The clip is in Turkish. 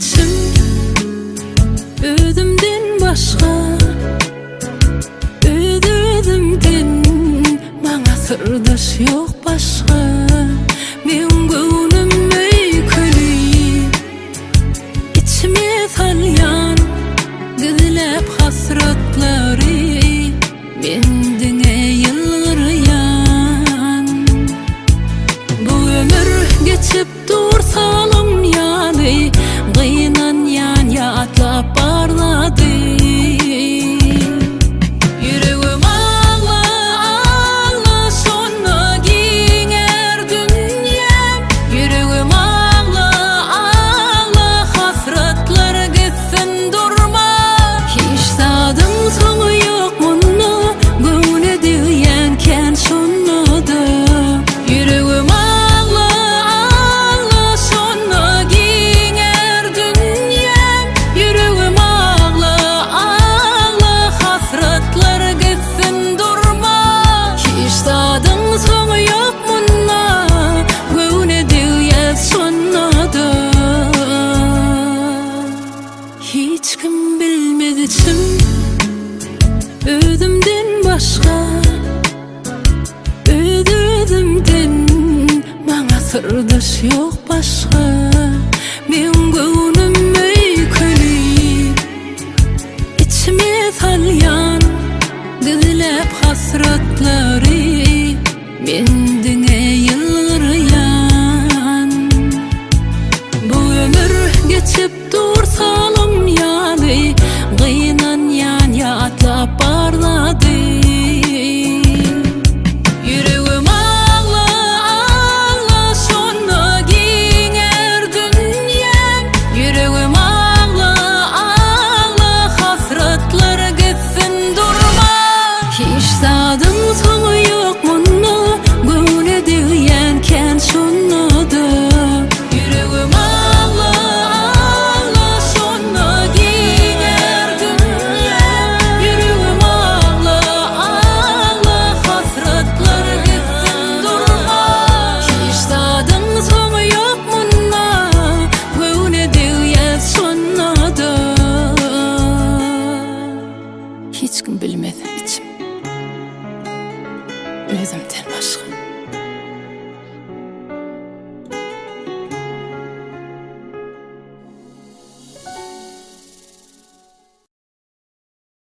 içim özümden başka, özümden bana sırdaş yok başka. Men gönlüm öyküli, içime salyan gizlep hasretleri, mendine yılgırayan. Bu ömür geçip dursalım yani, gıynan yan yatlap barladı. Yüreğim ağla ağla sonra ginger dünyam. Yüreğim ağla ağla hasretler gitsin durma. Hiç tadım sonu yok bunu, gönlü diyenken şunladı. Yüreğim ağla ağla sonra ginger dünyam. Yüreğim ağla ağla hasretler gitsin durma. Hiç tadım sonu yok buna, gönlü diyen şunladı. Hiç kim bilmez içim özümden başka, özümden bana sırdaş yok başka. Men gönlüm öyküli, içime salyan gizlep hasretleri, mendine yılgırayan. Bu ömür geçip dursalım yani, gıynan yan yatlap barladı. Yüreğim ağla ağla sonra ginger dünyam. Yüreğim ağla ağla hasretler gitsin durma. Hiç tadım sonu yok bunu, gönlü diyenken şunladı. Yüreğim ağla ağla sonra ginger dünyam. Yüreğim ağla ağla hasretler gitsin durma. Hiç tadım sonu yok buna, gönlü diyen şunladı. Hiç kim bilmez içim özümden başka.